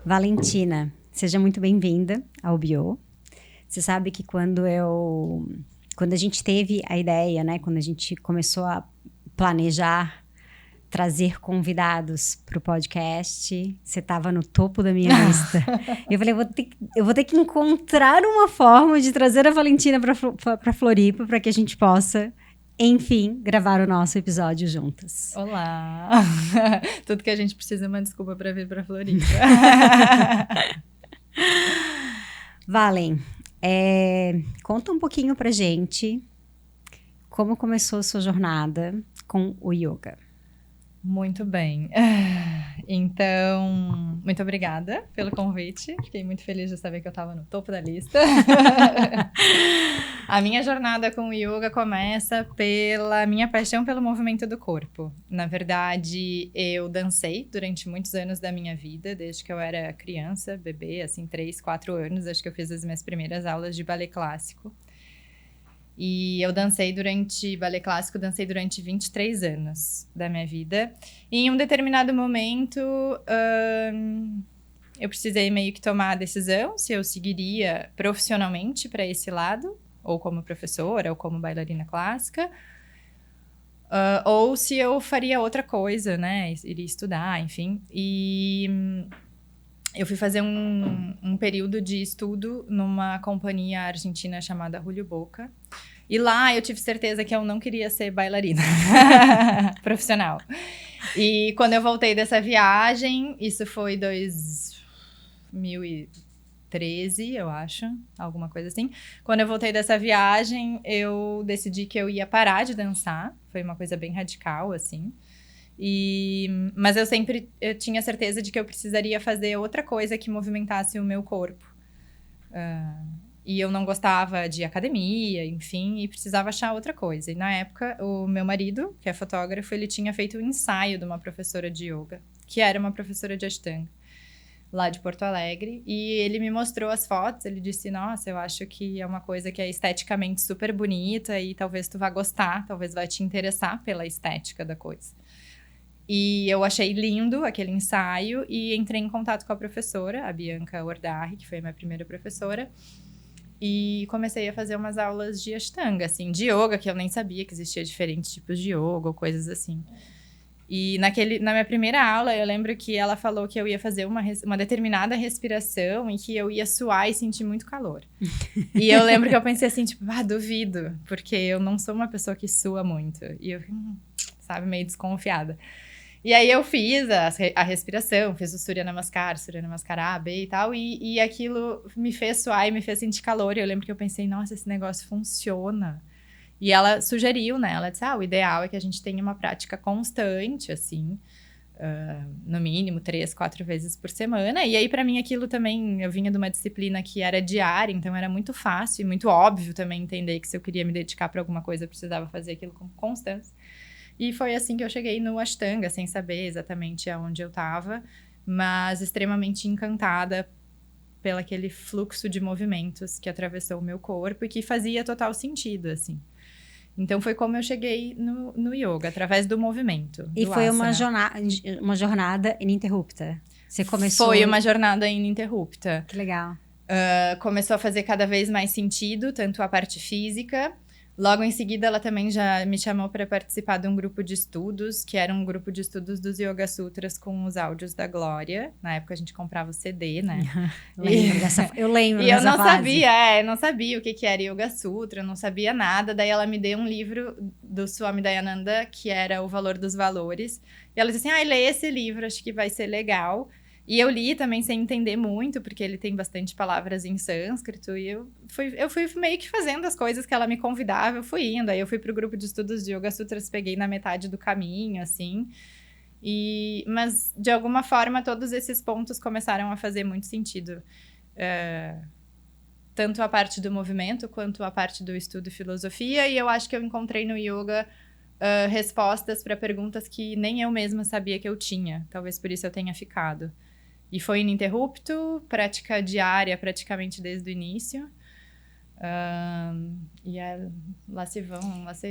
Valentina, seja muito bem-vinda ao Bio. Você sabe que quando a gente teve a ideia, né, quando a gente começou a planejar trazer convidados para o podcast, você estava no topo da minha lista. Eu falei, eu vou ter que encontrar uma forma de trazer a Valentina para Floripa para que a gente possa, enfim, gravar o nosso episódio juntas. Olá! Tudo que a gente precisa é uma desculpa para vir para Floripa. Valen, conta um pouquinho pra gente como começou a sua jornada com o yoga. Muito bem. Então, muito obrigada pelo convite. Fiquei muito feliz de saber que eu estava no topo da lista. A minha jornada com o yoga começa pela minha paixão pelo movimento do corpo. Na verdade, eu dancei durante muitos anos da minha vida, desde que eu era criança, bebê, assim, 3, 4 anos. Acho que eu fiz as minhas primeiras aulas de balé clássico. E eu dancei durante 23 anos da minha vida. E em um determinado momento, eu precisei meio que tomar a decisão se eu seguiria profissionalmente para esse lado, ou como professora, ou como bailarina clássica, ou se eu faria outra coisa, né? Iria estudar, enfim. E eu fui fazer um período de estudo numa companhia argentina chamada Julio Boca. E lá eu tive certeza que eu não queria ser bailarina profissional. E quando eu voltei dessa viagem, isso foi 2013, eu acho, alguma coisa assim. Quando eu voltei dessa viagem, eu decidi que eu ia parar de dançar. Foi uma coisa bem radical, assim. Mas eu tinha certeza de que eu precisaria fazer outra coisa que movimentasse o meu corpo. E eu não gostava de academia, enfim, e precisava achar outra coisa. E na época, o meu marido, que é fotógrafo, ele tinha feito um ensaio de uma professora de yoga, que era uma professora de Ashtanga, lá de Porto Alegre. E ele me mostrou as fotos, ele disse, nossa, eu acho que é uma coisa que é esteticamente super bonita e talvez tu vá gostar, talvez vai te interessar pela estética da coisa. E eu achei lindo aquele ensaio e entrei em contato com a professora, a Bianca Ordarri, que foi a minha primeira professora, e comecei a fazer umas aulas de Ashtanga, assim, de yoga, que eu nem sabia que existia diferentes tipos de yoga ou coisas assim. E na minha primeira aula, eu lembro que ela falou que eu ia fazer uma determinada respiração e que eu ia suar e sentir muito calor. E eu lembro que eu pensei assim, tipo, duvido, porque eu não sou uma pessoa que sua muito. E eu, sabe, meio desconfiada. E aí eu fiz a respiração, fiz o Surya Namaskar A, B e tal, e aquilo me fez suar e me fez sentir calor. E eu lembro que eu pensei, nossa, esse negócio funciona. E ela sugeriu, né? Ela disse, o ideal é que a gente tenha uma prática constante, assim, no mínimo 3, 4 vezes por semana. E aí, pra mim, aquilo também, eu vinha de uma disciplina que era diária, então era muito fácil e muito óbvio também entender que se eu queria me dedicar pra alguma coisa, eu precisava fazer aquilo com constância. E foi assim que eu cheguei no Ashtanga, sem saber exatamente aonde eu estava, mas extremamente encantada pelo aquele fluxo de movimentos que atravessou o meu corpo e que fazia total sentido, assim. Então, foi como eu cheguei no yoga, através do movimento. E foi uma jornada ininterrupta. Você começou... Foi uma jornada ininterrupta. Que legal. Começou a fazer cada vez mais sentido, tanto a parte física. Logo em seguida, ela também já me chamou para participar de um grupo de estudos, que era um grupo de estudos dos Yoga Sutras com os áudios da Glória. Na época, a gente comprava o CD, né? Eu lembro E eu não fase. não sabia o que era Yoga Sutra, eu não sabia nada. Daí ela me deu um livro do Swami Dayananda, que era O Valor dos Valores. E ela disse assim, lê esse livro, acho que vai ser legal. E eu li também sem entender muito, porque ele tem bastante palavras em sânscrito, e eu fui meio que fazendo as coisas que ela me convidava, eu fui indo. Aí eu fui pro grupo de estudos de Yoga Sutras, peguei na metade do caminho, assim. Mas, de alguma forma, todos esses pontos começaram a fazer muito sentido. Tanto a parte do movimento, quanto a parte do estudo e filosofia, e eu acho que eu encontrei no yoga respostas para perguntas que nem eu mesma sabia que eu tinha. Talvez por isso eu tenha ficado. E foi ininterrupto, prática diária praticamente desde o início. Lá sei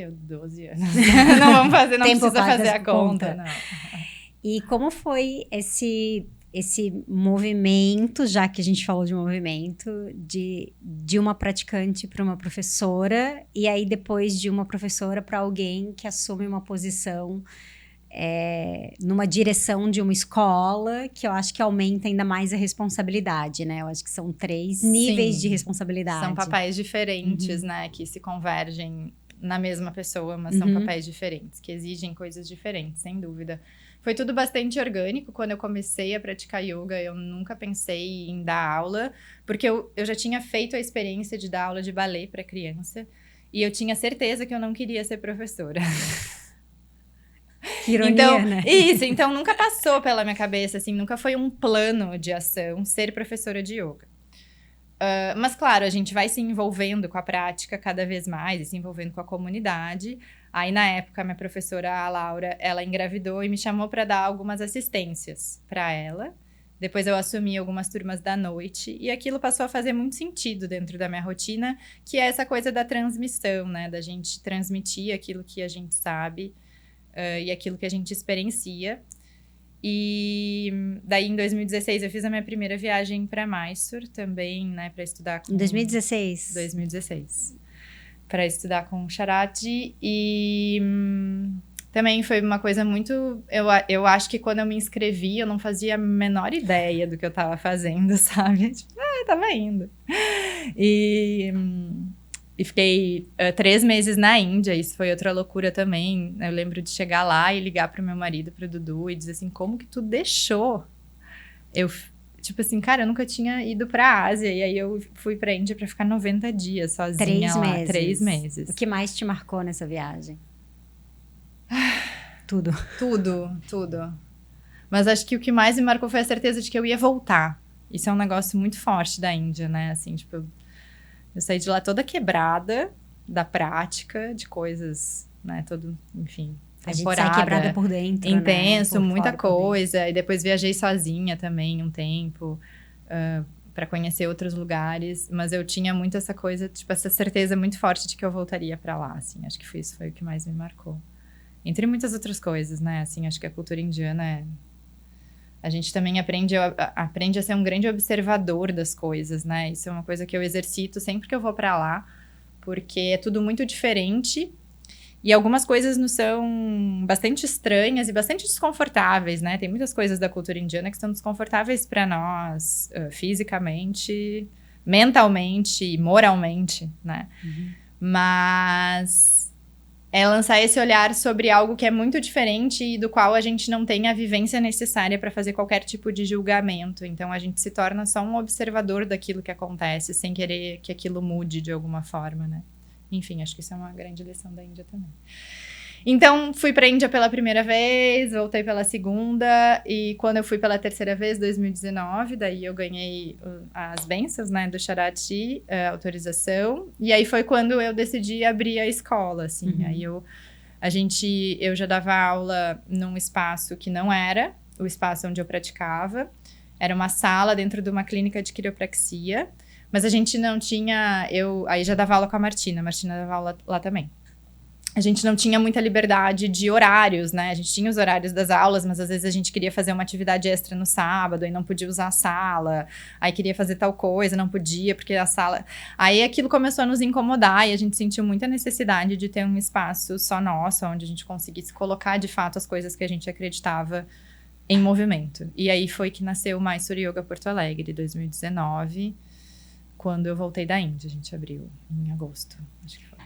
eu, 12 anos. Não precisa fazer a conta. Não. E como foi esse esse movimento, já que a gente falou de movimento, de uma praticante para uma professora, e aí depois de uma professora para alguém que assume uma posição numa direção de uma escola, que eu acho que aumenta ainda mais a responsabilidade, né? Eu acho que são 3 níveis de responsabilidade. São papéis diferentes, né? Que se convergem na mesma pessoa, mas são papéis diferentes, que exigem coisas diferentes, sem dúvida. Foi tudo bastante orgânico. Quando eu comecei a praticar yoga, eu nunca pensei em dar aula, porque eu já tinha feito a experiência de dar aula de balé para criança, e eu tinha certeza que eu não queria ser professora. Que ironia, então, né? Então nunca passou pela minha cabeça, assim, nunca foi um plano de ação ser professora de yoga. Mas, claro, a gente vai se envolvendo com a prática cada vez mais, e se envolvendo com a comunidade. Aí, na época, minha professora, a Laura, ela engravidou e me chamou para dar algumas assistências para ela. Depois eu assumi algumas turmas da noite, e aquilo passou a fazer muito sentido dentro da minha rotina, que é essa coisa da transmissão, né? Da gente transmitir aquilo que a gente sabe e aquilo que a gente experiencia. E daí, em 2016, eu fiz a minha primeira viagem para Mysore também, né, para estudar com... Em 2016? 2016. Para estudar com Charati. E também foi uma coisa muito... Eu acho que quando eu me inscrevi, eu não fazia a menor ideia do que eu estava fazendo, sabe? Tipo, tava indo. E fiquei 3 meses na Índia, isso foi outra loucura também. Eu lembro de chegar lá e ligar pro meu marido, pro Dudu, e dizer assim, como que tu deixou? Eu, tipo assim, cara, eu nunca tinha ido pra Ásia, e aí eu fui pra Índia pra ficar 90 dias sozinha 3 lá. meses. 3 meses. O que mais te marcou nessa viagem? Tudo. Tudo. Mas acho que o que mais me marcou foi a certeza de que eu ia voltar. Isso é um negócio muito forte da Índia, né? Assim, tipo... Eu saí de lá toda quebrada da prática, de coisas, né? Enfim, temporada. A gente sai quebrada por dentro, intenso, né? muita coisa. E depois viajei sozinha também um tempo, para conhecer outros lugares. Mas eu tinha muito essa coisa, tipo, essa certeza muito forte de que eu voltaria para lá, assim. Acho que isso foi o que mais me marcou. Entre muitas outras coisas, né? Assim, acho que a cultura indiana a gente também aprende a ser um grande observador das coisas, né? Isso é uma coisa que eu exercito sempre que eu vou para lá, porque é tudo muito diferente e algumas coisas nos são bastante estranhas e bastante desconfortáveis, né? Tem muitas coisas da cultura indiana que são desconfortáveis para nós, fisicamente, mentalmente, moralmente, né? Mas é lançar esse olhar sobre algo que é muito diferente e do qual a gente não tem a vivência necessária para fazer qualquer tipo de julgamento. Então, a gente se torna só um observador daquilo que acontece, sem querer que aquilo mude de alguma forma, né? Enfim, acho que isso é uma grande lição da Índia também. Então, fui para a Índia pela primeira vez, voltei pela segunda, e quando eu fui pela terceira vez, 2019, daí eu ganhei as bênçãos, né, do Charati, autorização, e aí foi quando eu decidi abrir a escola, assim, aí eu já dava aula num espaço que não era o espaço onde eu praticava, era uma sala dentro de uma clínica de quiropraxia, mas a gente não tinha, aí já dava aula com a Martina dava aula lá também. A gente não tinha muita liberdade de horários, né? A gente tinha os horários das aulas, mas às vezes a gente queria fazer uma atividade extra no sábado e não podia usar a sala. Aí queria fazer tal coisa, não podia, porque a sala... Aí aquilo começou a nos incomodar e a gente sentiu muita necessidade de ter um espaço só nosso, onde a gente conseguisse colocar, de fato, as coisas que a gente acreditava em movimento. E aí foi que nasceu o Mysore Yoga Porto Alegre, 2019, quando eu voltei da Índia. A gente abriu em agosto, acho que foi.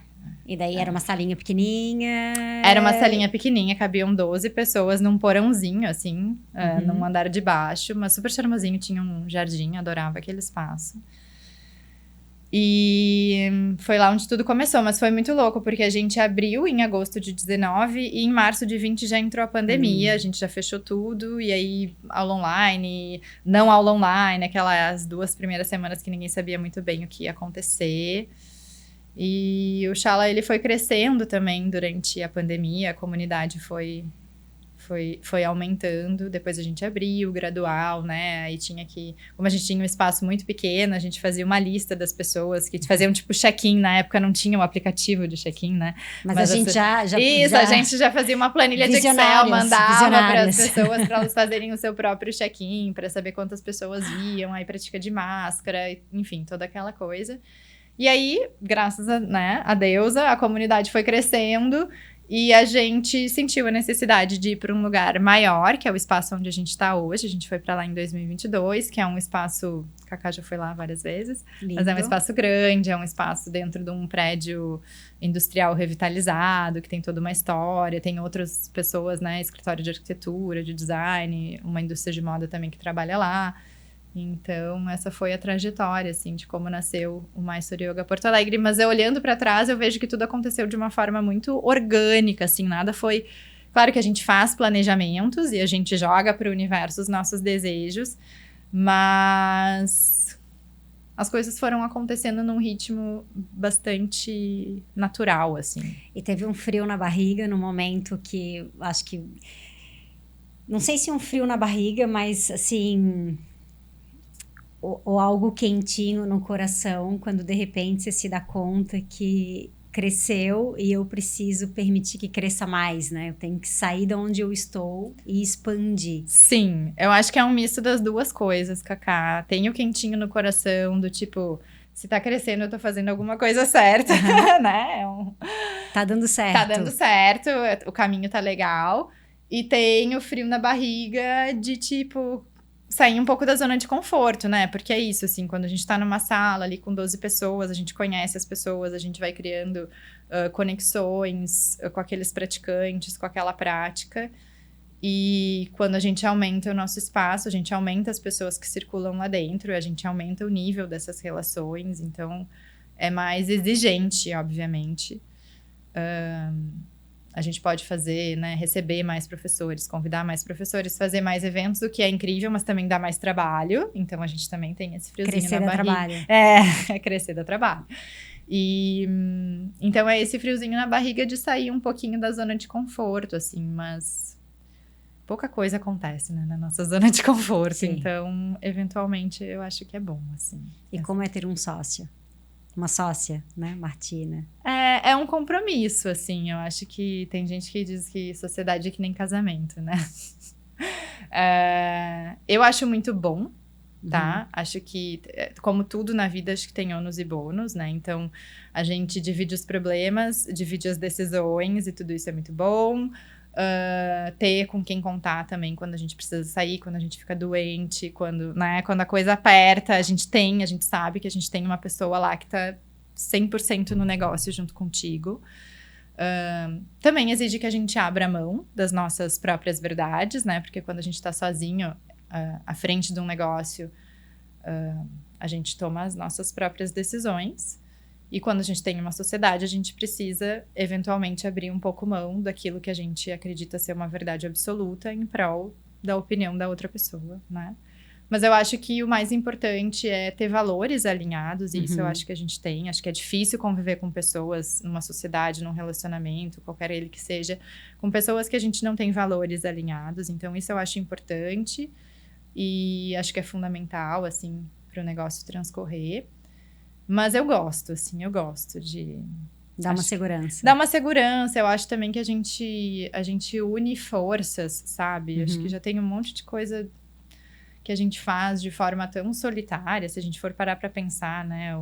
E daí era uma salinha pequenininha? Era uma salinha pequenininha, cabiam 12 pessoas num porãozinho, assim, num andar de baixo, mas super charmosinho, tinha um jardim, adorava aquele espaço. E foi lá onde tudo começou, mas foi muito louco, porque a gente abriu em agosto de 19 e em março de 20 já entrou a pandemia, a gente já fechou tudo, e aí aula online, não aula online, aquelas 2 primeiras semanas que ninguém sabia muito bem o que ia acontecer. E o Shala, ele foi crescendo também durante a pandemia, a comunidade foi foi aumentando, depois a gente abriu, gradual, né? Aí tinha que... Como a gente tinha um espaço muito pequeno, a gente fazia uma lista das pessoas que faziam, tipo, check-in. Na época não tinha o aplicativo de check-in, né? Mas a gente Isso, a gente já fazia uma planilha de Excel, mandava para as pessoas para elas fazerem o seu próprio check-in, para saber quantas pessoas iam, aí prática de máscara, enfim, toda aquela coisa. E aí, graças a Deusa, a comunidade foi crescendo e a gente sentiu a necessidade de ir para um lugar maior, que é o espaço onde a gente está hoje. A gente foi para lá em 2022, que é um espaço... Cacá já foi lá várias vezes. Lindo. Mas é um espaço grande, é um espaço dentro de um prédio industrial revitalizado, que tem toda uma história. Tem outras pessoas, né? Escritório de arquitetura, de design, uma indústria de moda também que trabalha lá. Então, essa foi a trajetória, assim, de como nasceu o Mysore Yoga Porto Alegre. Mas eu olhando para trás, eu vejo que tudo aconteceu de uma forma muito orgânica, assim, nada foi... Claro que a gente faz planejamentos e a gente joga para o universo os nossos desejos, mas as coisas foram acontecendo num ritmo bastante natural, assim. E teve um frio na barriga no momento que, acho que... Não sei se um frio na barriga, mas, assim... Ou algo quentinho no coração, quando de repente você se dá conta que cresceu e eu preciso permitir que cresça mais, né? Eu tenho que sair de onde eu estou e expandir. Sim, eu acho que é um misto das duas coisas, Cacá. Tem o quentinho no coração do tipo, se tá crescendo, eu tô fazendo alguma coisa certa, né? Tá dando certo. Tá dando certo, o caminho tá legal. E tem o frio na barriga de tipo... sair um pouco da zona de conforto, né? Porque é isso, assim, quando a gente tá numa sala ali com 12 pessoas, a gente conhece as pessoas, a gente vai criando conexões com aqueles praticantes, com aquela prática. E quando a gente aumenta o nosso espaço, a gente aumenta as pessoas que circulam lá dentro, a gente aumenta o nível dessas relações, então é mais exigente, obviamente. A gente pode fazer, né, receber mais professores, convidar mais professores, fazer mais eventos, o que é incrível, mas também dá mais trabalho. Então, a gente também tem esse friozinho crescer na barriga. Trabalho. É crescer dá trabalho. E, então, é esse friozinho na barriga de sair um pouquinho da zona de conforto, assim, mas pouca coisa acontece, né, na nossa zona de conforto. Sim. Então, eventualmente, eu acho que é bom, assim. E como é ter um sócio? Uma sócia, né, Martina? É um compromisso, assim. Eu acho que tem gente que diz que sociedade é que nem casamento, né? Eu acho muito bom, tá? Acho que, como tudo na vida, acho que tem ônus e bônus, né? Então, a gente divide os problemas, divide as decisões e tudo isso é muito bom. Ter com quem contar também quando a gente precisa sair, quando a gente fica doente, quando a coisa aperta, a gente sabe que a gente tem uma pessoa lá que tá 100% no negócio junto contigo. Também exige que a gente abra mão das nossas próprias verdades, né? Porque quando a gente tá sozinho à frente de um negócio, a gente toma as nossas próprias decisões. E quando a gente tem uma sociedade, a gente precisa, eventualmente, abrir um pouco mão daquilo que a gente acredita ser uma verdade absoluta em prol da opinião da outra pessoa, né? Mas eu acho que o mais importante é ter valores alinhados, e isso eu acho que a gente tem. Acho que é difícil conviver com pessoas numa sociedade, num relacionamento, qualquer ele que seja, com pessoas que a gente não tem valores alinhados. Então, isso eu acho importante e acho que é fundamental, assim, para o negócio transcorrer. Mas eu gosto de... Dá uma segurança. Dá uma segurança. Eu acho também que a gente une forças, sabe? Acho que já tem um monte de coisa que a gente faz de forma tão solitária. Se a gente for parar para pensar, né?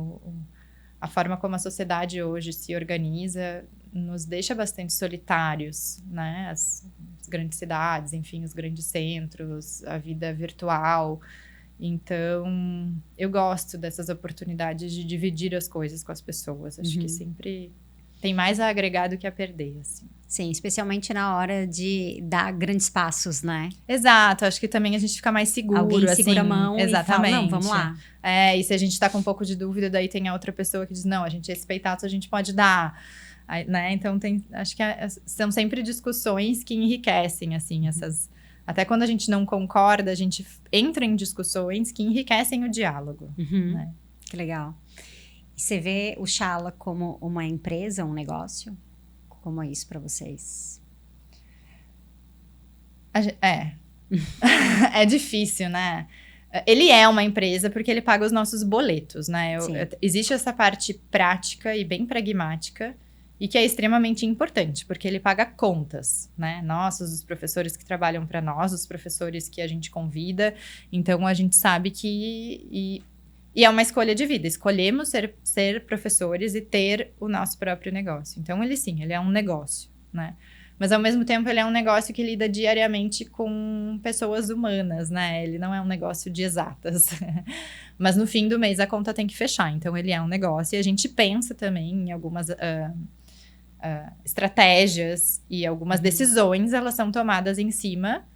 A forma como a sociedade hoje se organiza nos deixa bastante solitários, né? As grandes cidades, enfim, os grandes centros, a vida virtual... Então, eu gosto dessas oportunidades de dividir as coisas com as pessoas. Acho que sempre tem mais a agregar do que a perder, assim. Sim, especialmente na hora de dar grandes passos, né? Exato, acho que também a gente fica mais seguro, Alguém assim. segura a mão exatamente. E fala, não, vamos lá. E se a gente tá com um pouco de dúvida, daí tem a outra pessoa que diz, não, a gente é respeitado, a gente pode dar. Aí, né? Então, acho que são sempre discussões que enriquecem, assim, essas... Até quando a gente não concorda, a gente entra em discussões que enriquecem o diálogo. Né? Que legal. E você vê o Shala como uma empresa, um negócio? Como é isso para vocês? É difícil, né? Ele é uma empresa porque ele paga os nossos boletos, né? Existe essa parte prática e bem pragmática e que é extremamente importante, porque ele paga contas, né? Nossos, os professores que trabalham para nós, os professores que a gente convida. Então, a gente sabe que... E é uma escolha de vida. Escolhemos ser professores e ter o nosso próprio negócio. Então, ele é um negócio, né? Mas, ao mesmo tempo, ele é um negócio que lida diariamente com pessoas humanas, né? Ele não é um negócio de exatas. Mas, no fim do mês, a conta tem que fechar. Então, ele é um negócio. E a gente pensa também em algumas estratégias e algumas decisões, elas são tomadas em cima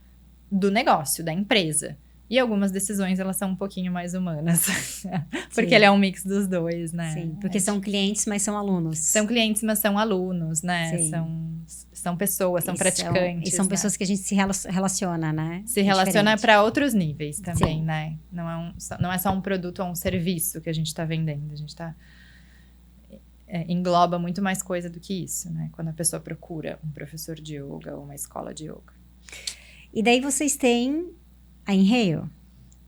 do negócio, da empresa. E algumas decisões, elas são um pouquinho mais humanas. Porque Sim. ele é um mix dos dois, né? Sim, porque são clientes, mas são alunos. São clientes, mas são alunos, né? Sim. São pessoas, são praticantes. E são né? pessoas que a gente se relaciona, né? Se relaciona diferente. para outros níveis também, Sim. né? Não é só um produto ou um serviço que a gente está vendendo. A gente engloba muito mais coisa do que isso, né? Quando a pessoa procura um professor de yoga ou uma escola de yoga. E daí vocês têm a Inhale.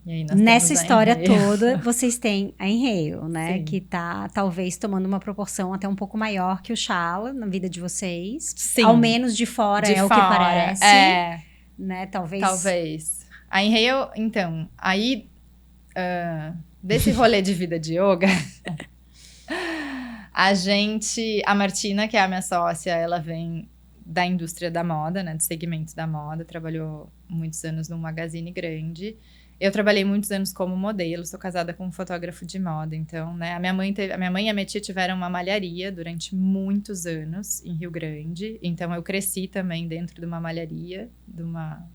E aí nós Nessa temos a história Inhale. toda, vocês têm a Inhale, né? Sim. Que tá, talvez, tomando uma proporção até um pouco maior que o Shala na vida de vocês. Sim. Ao menos de fora, o que parece. Né? Talvez. Talvez. A Inhale, então, aí... desse rolê de vida de yoga... A Martina, que é a minha sócia, ela vem da indústria da moda, né? Do segmento da moda. Trabalhou muitos anos num magazine grande. Eu trabalhei muitos anos como modelo. Sou casada com um fotógrafo de moda. Então, né? A minha mãe e a minha tia tiveram uma malharia durante muitos anos em Rio Grande. Então, eu cresci também dentro de uma malharia, de uma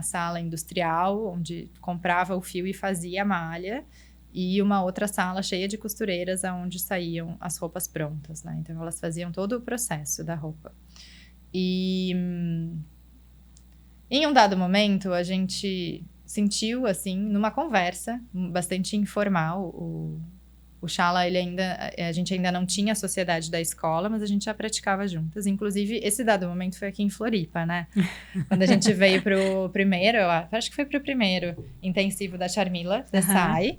sala industrial, onde comprava o fio e fazia a malha. E uma outra sala cheia de costureiras onde saíam as roupas prontas, né? Então, elas faziam todo o processo da roupa. E em um dado momento, a gente sentiu, assim, numa conversa bastante informal, o Shala, a gente ainda não tinha a sociedade da escola, mas a gente já praticava juntas. Inclusive, esse dado momento foi aqui em Floripa, né? Quando a gente veio pro primeiro, acho que foi pro primeiro intensivo da Charmila, da SAI.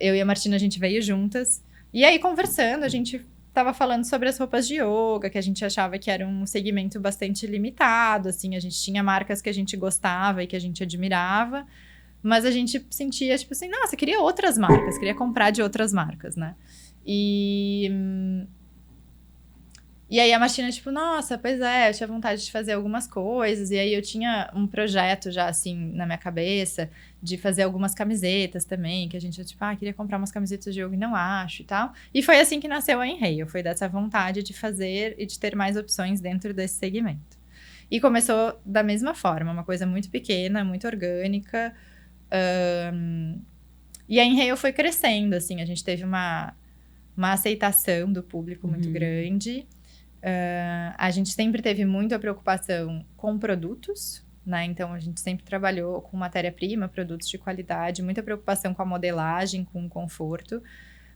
Eu e a Martina, a gente veio juntas. E aí, conversando, a gente tava falando sobre as roupas de yoga, que a gente achava que era um segmento bastante limitado, assim. A gente tinha marcas que a gente gostava e que a gente admirava. Mas a gente sentia, tipo assim, nossa, queria outras marcas. Queria comprar de outras marcas, né? E aí a Martina, tipo, nossa, pois é, eu tinha vontade de fazer algumas coisas. E aí eu tinha um projeto já, assim, na minha cabeça, de fazer algumas camisetas também, que a gente, tipo, queria comprar umas camisetas de yoga e não acho e tal. E foi assim que nasceu a Inhale, foi dessa vontade de fazer e de ter mais opções dentro desse segmento. E começou da mesma forma, uma coisa muito pequena, muito orgânica. E a Inhale foi crescendo, assim, a gente teve uma aceitação do público muito grande. A gente sempre teve muita preocupação com produtos, né? Então, a gente sempre trabalhou com matéria-prima, produtos de qualidade, muita preocupação com a modelagem, com o conforto.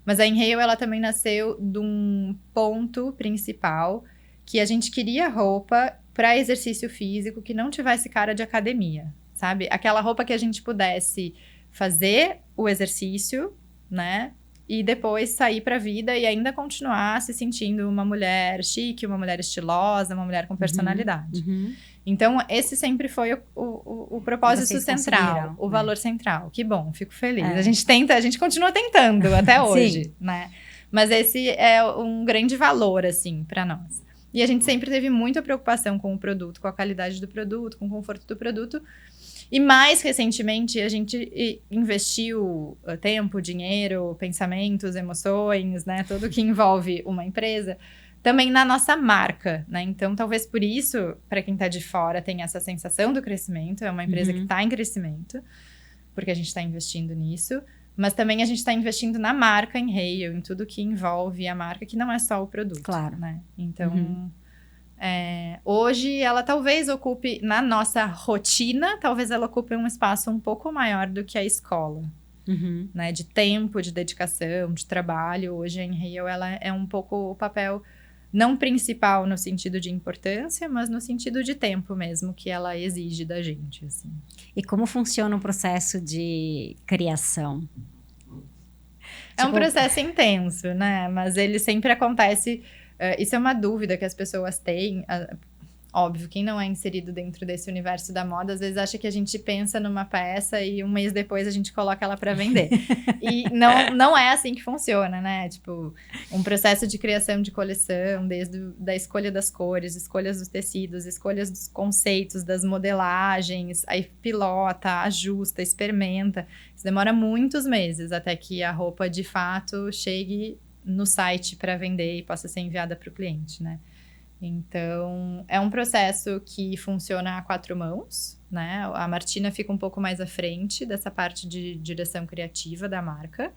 Mas a Inhale, ela também nasceu de um ponto principal, que a gente queria roupa para exercício físico que não tivesse cara de academia, sabe? Aquela roupa que a gente pudesse fazer o exercício, né? E depois sair para a vida e ainda continuar se sentindo uma mulher chique, uma mulher estilosa, uma mulher com personalidade. Então, esse sempre foi o propósito central, o valor central. Que bom, fico feliz. A gente continua tentando até hoje, né? Mas esse é um grande valor, assim, para nós. E a gente sempre teve muita preocupação com o produto, com a qualidade do produto, com o conforto do produto. E mais recentemente, a gente investiu tempo, dinheiro, pensamentos, emoções, né? Tudo que envolve uma empresa, também na nossa marca, né? Então, talvez por isso, para quem está de fora, tem essa sensação do crescimento. É uma empresa que está em crescimento, porque a gente está investindo nisso. Mas também a gente está investindo na marca Inhale, em tudo que envolve a marca, que não é só o produto. Claro. Né? Então... hoje ela talvez ocupe, na nossa rotina, talvez ela ocupe um espaço um pouco maior do que a escola, né? De tempo, de dedicação, de trabalho. Hoje a Inhale, ela é um pouco o papel não principal no sentido de importância, mas no sentido de tempo mesmo, que ela exige da gente, assim. E como funciona o processo de criação? É um processo intenso, né? Mas ele sempre acontece. Isso é uma dúvida que as pessoas têm. Óbvio, quem não é inserido dentro desse universo da moda, às vezes acha que a gente pensa numa peça e um mês depois a gente coloca ela para vender. E não é assim que funciona, né? Tipo, um processo de criação de coleção, desde da escolha das cores, escolhas dos tecidos, escolhas dos conceitos, das modelagens, aí pilota, ajusta, experimenta. Isso demora muitos meses até que a roupa, de fato, chegue no site para vender e possa ser enviada para o cliente, né? Então, é um processo que funciona a 4 mãos, né? A Martina fica um pouco mais à frente dessa parte de direção criativa da marca,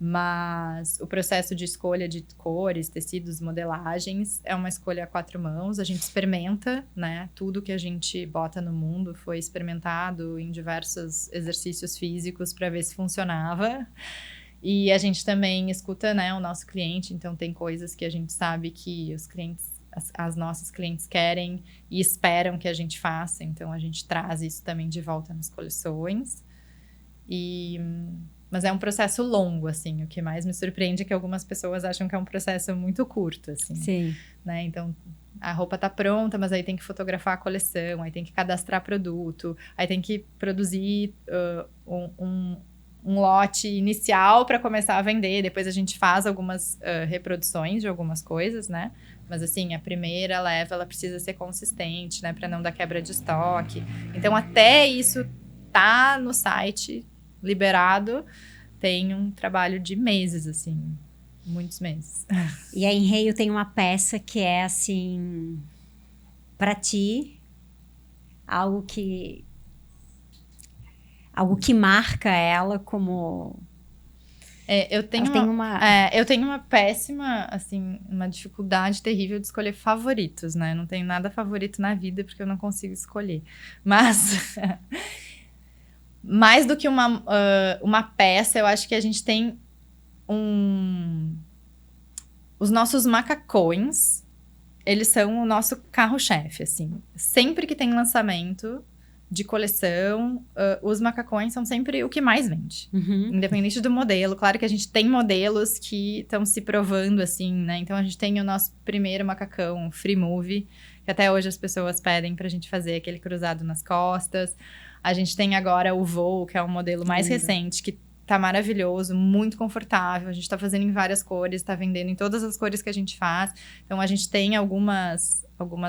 mas o processo de escolha de cores, tecidos, modelagens é uma escolha a 4 mãos. A gente experimenta, né? Tudo que a gente bota no mundo foi experimentado em diversos exercícios físicos para ver se funcionava. E a gente também escuta, né, o nosso cliente, então tem coisas que a gente sabe que os clientes, as nossas clientes querem e esperam que a gente faça, então a gente traz isso também de volta nas coleções. Mas é um processo longo, assim, o que mais me surpreende é que algumas pessoas acham que é um processo muito curto, assim. Sim. Né? Então, a roupa tá pronta, mas aí tem que fotografar a coleção, aí tem que cadastrar produto, aí tem que produzir um lote inicial para começar a vender, depois a gente faz algumas reproduções de algumas coisas, né? Mas assim, a primeira leva, ela precisa ser consistente, né? Para não dar quebra de estoque. Então, até isso tá no site liberado, tem um trabalho de meses, assim, muitos meses. E a Enreio tem uma peça que é assim, para ti, algo que marca ela como... Eu tenho uma péssima, assim, uma dificuldade terrível de escolher favoritos, né? Não tenho nada favorito na vida porque eu não consigo escolher. Mas, mais do que uma peça, eu acho que a gente tem os nossos macacões, eles são o nosso carro-chefe, assim. Sempre que tem lançamento de coleção, os macacões são sempre o que mais vende. Uhum. Independente do modelo. Claro que a gente tem modelos que estão se provando, assim, né? Então, a gente tem o nosso primeiro macacão, Free Move, que até hoje as pessoas pedem pra gente fazer aquele cruzado nas costas. A gente tem agora o Voo, que é um modelo mais recente, que tá maravilhoso, muito confortável. A gente tá fazendo em várias cores, tá vendendo em todas as cores que a gente faz. Então, a gente tem algumas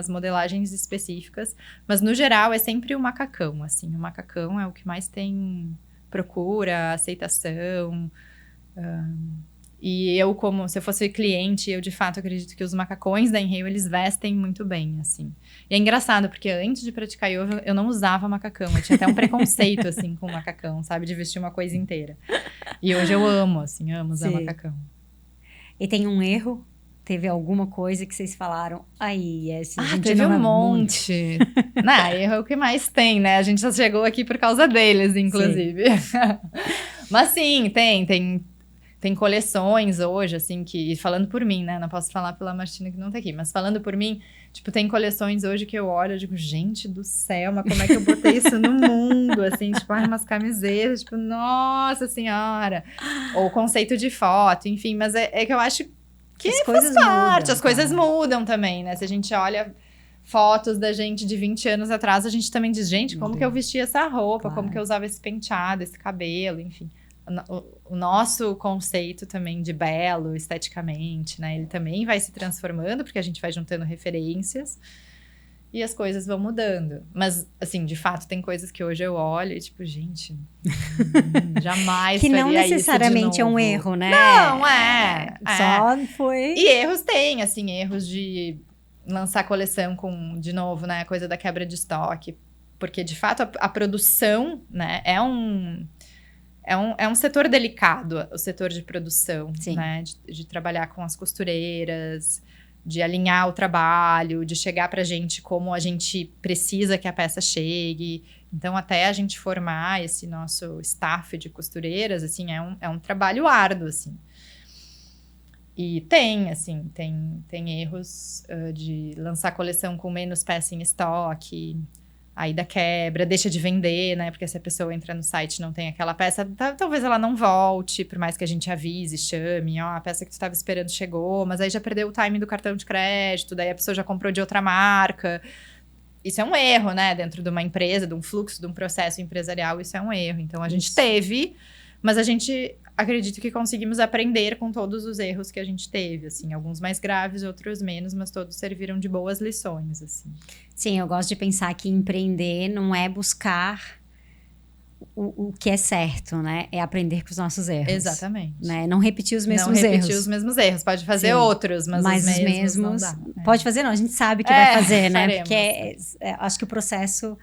modelagens específicas, mas no geral é sempre o macacão, assim. O macacão é o que mais tem procura, aceitação. E eu, como se eu fosse cliente, eu de fato acredito que os macacões da Enreio, eles vestem muito bem, assim. E é engraçado, porque antes de praticar yoga, eu não usava macacão. Eu tinha até um preconceito, assim, com macacão, sabe? De vestir uma coisa inteira. E hoje eu amo, assim, amo usar macacão. E tem um erro? Teve alguma coisa que vocês falaram? Aí, essa gente teve não um monte. Não, erro é o que mais tem, né? A gente só chegou aqui por causa deles, inclusive. Mas sim, tem coleções hoje, assim, que... Falando por mim, né? Não posso falar pela Martina que não tá aqui. Mas falando por mim, tipo, tem coleções hoje que eu olho e digo, gente do céu, mas como é que eu botei isso no mundo? Assim, tipo, umas camisetas, tipo, nossa senhora. Ou conceito de foto, enfim. Mas é que eu acho que as coisas mudam, as coisas mudam também, né? Se a gente olha fotos da gente de 20 anos atrás, a gente também diz, gente, como que eu vestia essa roupa? Como que eu usava esse penteado, esse cabelo, enfim. O nosso conceito também de belo, esteticamente, né? Ele também vai se transformando, porque a gente vai juntando referências e as coisas vão mudando. Mas, assim, de fato, tem coisas que hoje eu olho e, tipo, gente, jamais que não necessariamente isso de é novo. um erro, né? Não, Só foi... E erros tem, assim, erros de lançar coleção com, de novo, né? A coisa da quebra de estoque. Porque, de fato, a produção, né? É um setor delicado, o setor de produção, né? De trabalhar com as costureiras, de alinhar o trabalho, de chegar pra gente como a gente precisa que a peça chegue. Então, até a gente formar esse nosso staff de costureiras, assim, é um trabalho árduo, assim. E tem, assim, tem erros de lançar coleção com menos peça em estoque, aí dá quebra, deixa de vender, né? Porque se a pessoa entra no site e não tem aquela peça, talvez ela não volte, por mais que a gente avise, chame, ó, a peça que tu estava esperando chegou, mas aí já perdeu o time do cartão de crédito, daí a pessoa já comprou de outra marca. Isso é um erro, né? Dentro de uma empresa, de um fluxo, de um processo empresarial, isso é um erro. Então, a gente teve, mas a gente acredita que conseguimos aprender com todos os erros que a gente teve, assim. Alguns mais graves, outros menos, mas todos serviram de boas lições, assim. Sim, eu gosto de pensar que empreender não é buscar o que é certo, né? É aprender com os nossos erros. Exatamente. Né? Não repetir os mesmos erros. Não repetir os mesmos erros. Pode fazer outros, mas os mesmos não dá. Pode fazer, não. A gente sabe que vai fazer, né? Faremos. Porque acho que o processo,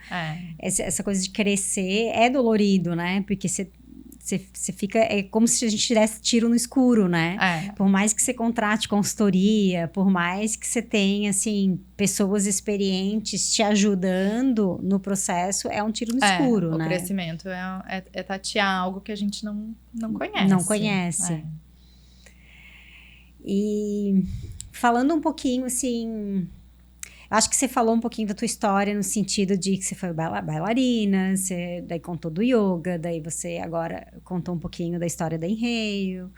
essa coisa de crescer é dolorido, né? Porque você fica... É como se a gente tivesse tiro no escuro, né? Por mais que você contrate consultoria, por mais que você tenha, assim, pessoas experientes te ajudando no processo, é um tiro no escuro, né? O crescimento é tatear algo que a gente não conhece. Não conhece. E falando um pouquinho, assim... Acho que você falou um pouquinho da tua história no sentido de que você foi bailarina, você daí contou do yoga, daí você agora contou um pouquinho da história da Enreio.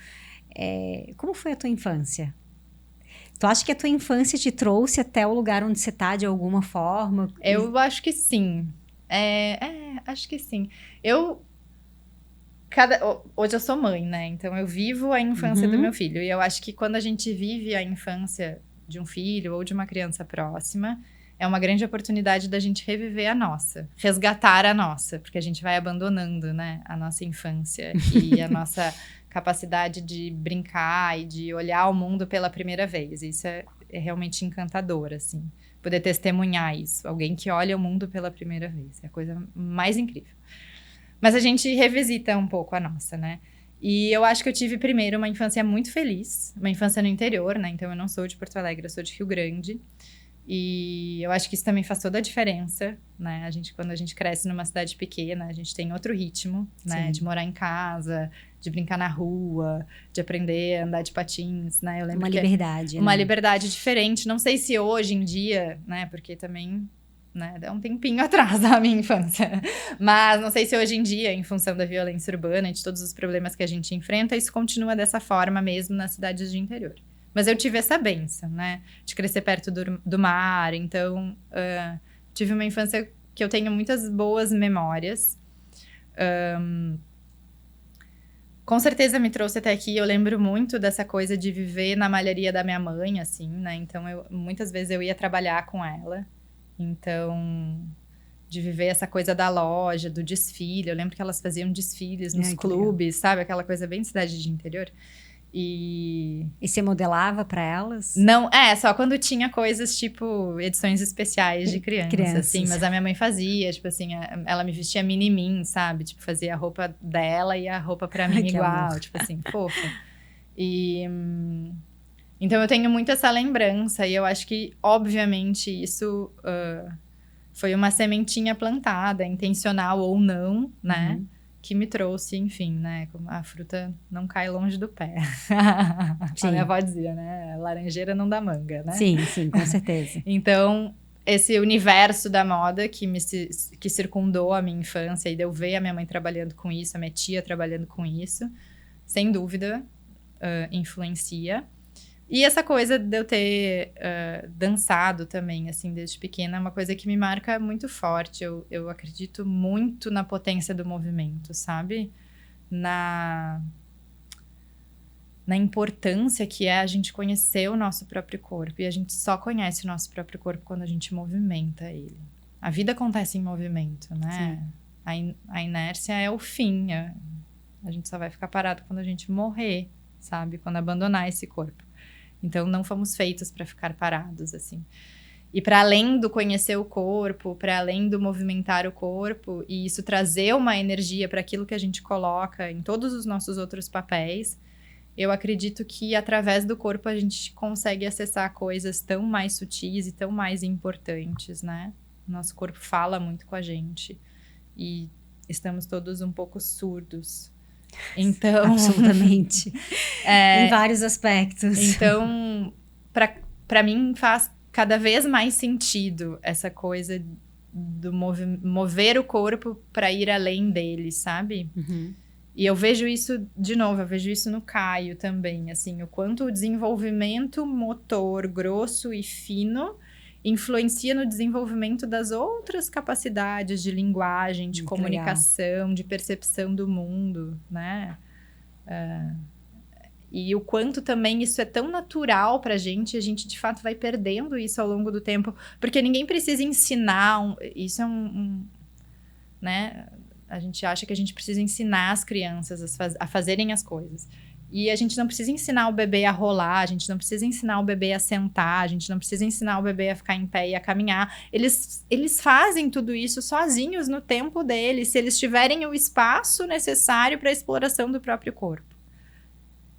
Como foi a tua infância? Tu acha que a tua infância te trouxe até o lugar onde você tá de alguma forma? Eu acho que sim. Acho que sim. Hoje eu sou mãe, né? Então eu vivo a infância do meu filho. E eu acho que quando a gente vive a infância de um filho ou de uma criança próxima, é uma grande oportunidade da gente reviver a nossa, resgatar a nossa, porque a gente vai abandonando, né, a nossa infância e a nossa capacidade de brincar e de olhar o mundo pela primeira vez. Isso é realmente encantador, assim, poder testemunhar isso. Alguém que olha o mundo pela primeira vez, é a coisa mais incrível. Mas a gente revisita um pouco a nossa, né? E eu acho que eu tive primeiro uma infância muito feliz, uma infância no interior, né? Então eu não sou de Porto Alegre, eu sou de Rio Grande. E eu acho que isso também faz toda a diferença, né? Quando a gente cresce numa cidade pequena, a gente tem outro ritmo, né? De morar em casa, de brincar na rua, de aprender a andar de patins, né? Eu lembro uma liberdade, uma liberdade diferente. Não sei se hoje em dia, né? Porque também... né, dá um tempinho atrás da minha infância. Mas não sei se hoje em dia, em função da violência urbana e de todos os problemas que a gente enfrenta, isso continua dessa forma mesmo nas cidades de interior. Mas eu tive essa bênção, né? De crescer perto do mar. Então, tive uma infância que eu tenho muitas boas memórias. Com certeza me trouxe até aqui. Eu lembro muito dessa coisa de viver na malharia da minha mãe, assim, né? Então, muitas vezes eu ia trabalhar com ela. Então, de viver essa coisa da loja, do desfile. Eu lembro que elas faziam desfiles nos clubes, sabe? Aquela coisa bem de cidade de interior. E você modelava para elas? Não, só quando tinha coisas tipo edições especiais de criança, assim. Mas a minha mãe fazia, tipo assim, ela me vestia mini-mim, sabe? Tipo, fazia a roupa dela e a roupa pra mim igual. Amor. Tipo assim, fofa. Então, eu tenho muito essa lembrança e eu acho que, obviamente, isso foi uma sementinha plantada, intencional ou não, né? Que me trouxe, enfim, né? A fruta não cai longe do pé. A minha avó dizia, né? Laranjeira não dá manga, né? Sim, com certeza. Então, esse universo da moda que circundou a minha infância e de eu ver a minha mãe trabalhando com isso, a minha tia trabalhando com isso, sem dúvida, influencia. E essa coisa de eu ter dançado também, assim, desde pequena, é uma coisa que me marca muito forte. Eu acredito muito na potência do movimento, sabe? Na importância que é a gente conhecer o nosso próprio corpo. E a gente só conhece o nosso próprio corpo quando a gente movimenta ele. A vida acontece em movimento, né? A inércia é o fim. A gente só vai ficar parado quando a gente morrer, sabe? Quando abandonar esse corpo. Então, não fomos feitos para ficar parados, assim. E para além do conhecer o corpo, para além do movimentar o corpo, e isso trazer uma energia para aquilo que a gente coloca em todos os nossos outros papéis, eu acredito que através do corpo a gente consegue acessar coisas tão mais sutis e tão mais importantes, né? Nosso corpo fala muito com a gente. E estamos todos um pouco surdos. Então, absolutamente. Em vários aspectos. Então, para mim faz cada vez mais sentido essa coisa do mover o corpo para ir além dele, sabe? Uhum. E eu vejo isso, de novo, eu vejo isso no Caio também, assim, o quanto o desenvolvimento motor grosso e fino influencia no desenvolvimento das outras capacidades de linguagem, de comunicação, de percepção do mundo, né? E o quanto também isso é tão natural pra gente, a gente de fato vai perdendo isso ao longo do tempo, porque ninguém precisa ensinar, isso é né? A gente acha que a gente precisa ensinar as crianças a fazerem as coisas. E a gente não precisa ensinar o bebê a rolar, a gente não precisa ensinar o bebê a sentar, a gente não precisa ensinar o bebê a ficar em pé e a caminhar. Eles fazem tudo isso sozinhos no tempo deles, se eles tiverem o espaço necessário para a exploração do próprio corpo.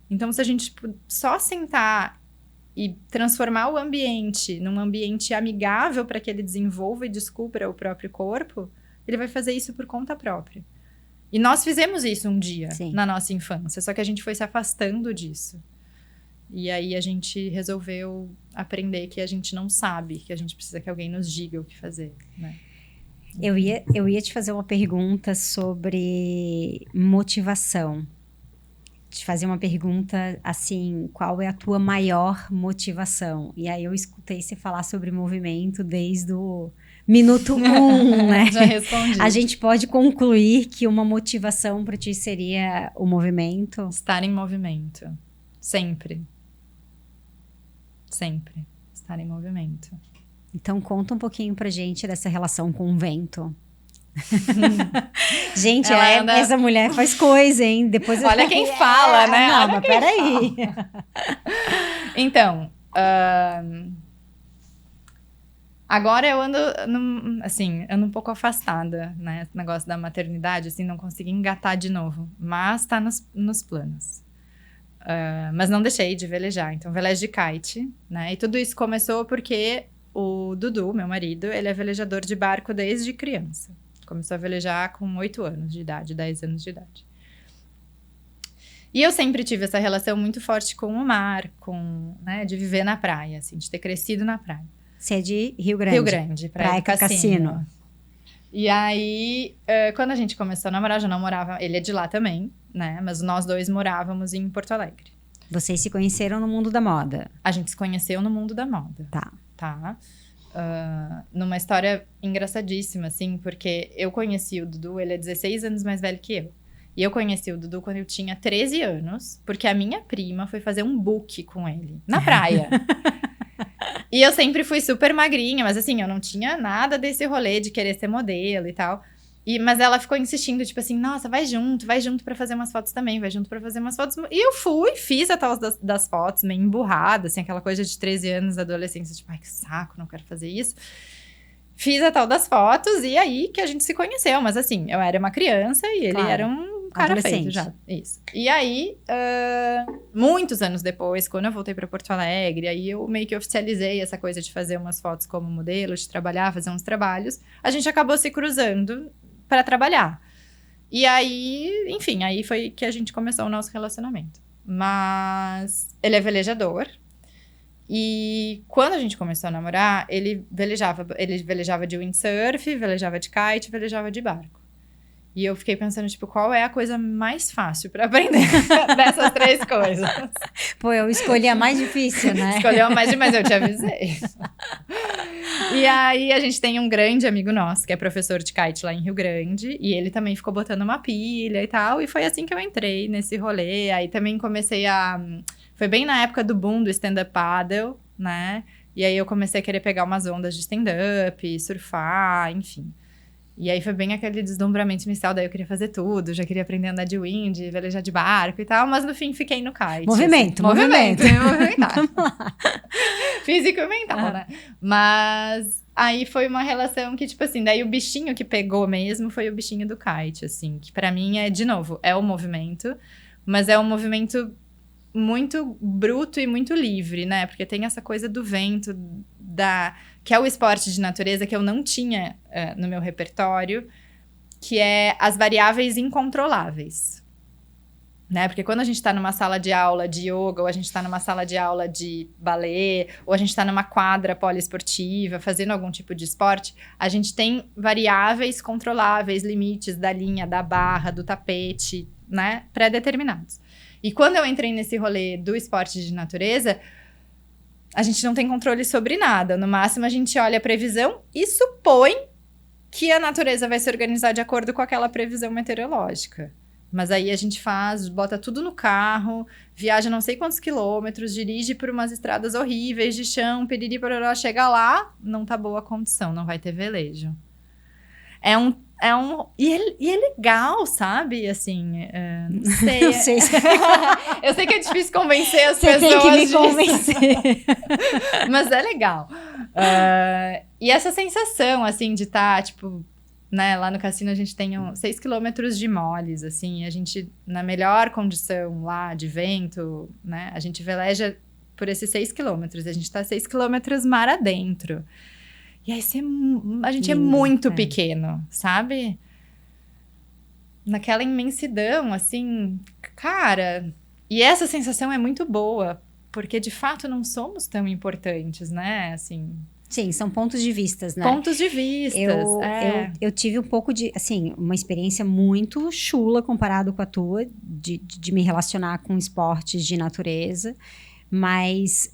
Então, se a gente só sentar e transformar o ambiente num ambiente amigável para que ele desenvolva e descubra o próprio corpo, ele vai fazer isso por conta própria. E nós fizemos isso um dia, na nossa infância, só que a gente foi se afastando disso. E aí a gente resolveu aprender que a gente não sabe, que a gente precisa que alguém nos diga o que fazer, né? Eu ia te fazer uma pergunta sobre motivação. Te fazer uma pergunta assim, qual é a tua maior motivação? E aí eu escutei você falar sobre movimento desde o minuto 1, né? Já respondi. A gente pode concluir que uma motivação para ti seria o movimento? Estar em movimento. Sempre. Sempre. Estar em movimento. Então conta um pouquinho pra gente dessa relação com o vento. Gente, essa mulher faz coisa, hein? Depois olha quem fala, né? Não, mas peraí. Então, agora eu ando um pouco afastada, né? Esse negócio da maternidade, assim, não consegui engatar de novo. Mas tá nos planos. Mas não deixei de velejar. Então, velejo de kite, né? E tudo isso começou porque o Dudu, meu marido, ele é velejador de barco desde criança. Começou a velejar com 8 anos de idade, 10 anos de idade. E eu sempre tive essa relação muito forte com o mar, né, de viver na praia, assim, de ter crescido na praia. Você é de Rio Grande? Rio Grande, Praia do Cassino. E aí, quando a gente começou a namorar, já não morava... Ele é de lá também, né? Mas nós dois morávamos em Porto Alegre. Vocês se conheceram no mundo da moda? A gente se conheceu no mundo da moda. Tá. Numa história engraçadíssima, assim, porque eu conheci o Dudu, ele é 16 anos mais velho que eu. E eu conheci o Dudu quando eu tinha 13 anos, porque a minha prima foi fazer um book com ele, na praia. E eu sempre fui super magrinha, mas assim, eu não tinha nada desse rolê de querer ser modelo e tal. Mas ela ficou insistindo, tipo assim, nossa, vai junto pra fazer umas fotos também, vai junto pra fazer umas fotos. E eu fiz a tal das fotos, meio emburrada, assim, aquela coisa de 13 anos da adolescência, tipo, ai, que saco, não quero fazer isso. Fiz a tal das fotos e aí que a gente se conheceu, mas assim, eu era uma criança e ele era um cara feito já. Isso. E aí, muitos anos depois, quando eu voltei pra Porto Alegre, aí eu meio que oficializei essa coisa de fazer umas fotos como modelo, de trabalhar, fazer uns trabalhos. A gente acabou se cruzando para trabalhar. E aí, enfim, aí foi que a gente começou o nosso relacionamento. Mas ele é velejador. E quando a gente começou a namorar, ele velejava de windsurf, velejava de kite, velejava de barco. E eu fiquei pensando, tipo, qual é a coisa mais fácil para aprender dessas 3 coisas? Pô, eu escolhi a mais difícil, né? Escolheu a mais difícil, mas eu te avisei. E aí, a gente tem um grande amigo nosso, que é professor de kite lá em Rio Grande. E ele também ficou botando uma pilha e tal. E foi assim que eu entrei nesse rolê. Aí também comecei a... Foi bem na época do boom do stand-up paddle, né? E aí eu comecei a querer pegar umas ondas de stand-up, surfar, enfim. E aí foi bem aquele deslumbramento inicial, daí eu queria fazer tudo, já queria aprender a andar de wind, velejar de barco e tal, mas no fim fiquei no kite. Movimento. Vamos lá. Físico e mental, né? Mas aí foi uma relação que, tipo assim, daí o bichinho que pegou mesmo foi o bichinho do kite, assim, que pra mim é, de novo, é o movimento, mas é um movimento muito bruto e muito livre, né? Porque tem essa coisa do vento, que é o esporte de natureza que eu não tinha no meu repertório, que é as variáveis incontroláveis. né? Porque quando a gente tá numa sala de aula de yoga, ou a gente tá numa sala de aula de balé, ou a gente tá numa quadra poliesportiva, fazendo algum tipo de esporte, a gente tem variáveis controláveis, limites da linha, da barra, do tapete, né? Pré-determinados. E quando eu entrei nesse rolê do esporte de natureza, a gente não tem controle sobre nada. No máximo, a gente olha a previsão e supõe que a natureza vai se organizar de acordo com aquela previsão meteorológica. Mas aí a gente bota tudo no carro, viaja não sei quantos quilômetros, dirige por umas estradas horríveis de chão, piriri, pororó, chega lá, não tá boa a condição, não vai ter velejo. E é legal, sabe? Assim, não sei. Não sei se... Eu sei que é difícil convencer as Você pessoas tem que me disso. convencer. Mas é legal. E essa sensação, assim, de estar, tipo... Né, lá no cassino a gente tem 6 quilômetros de moles, assim, a gente, na melhor condição lá de vento, né, a gente veleja por esses 6 quilômetros, a gente tá 6 quilômetros mar adentro. E aí a gente é muito pequeno, sabe? Naquela imensidão, assim, cara, e essa sensação é muito boa, porque de fato não somos tão importantes, né, assim... Sim, são pontos de vistas, né? Pontos de vistas, eu tive um pouco de, assim, uma experiência muito chula comparado com a tua, de me relacionar com esportes de natureza, mas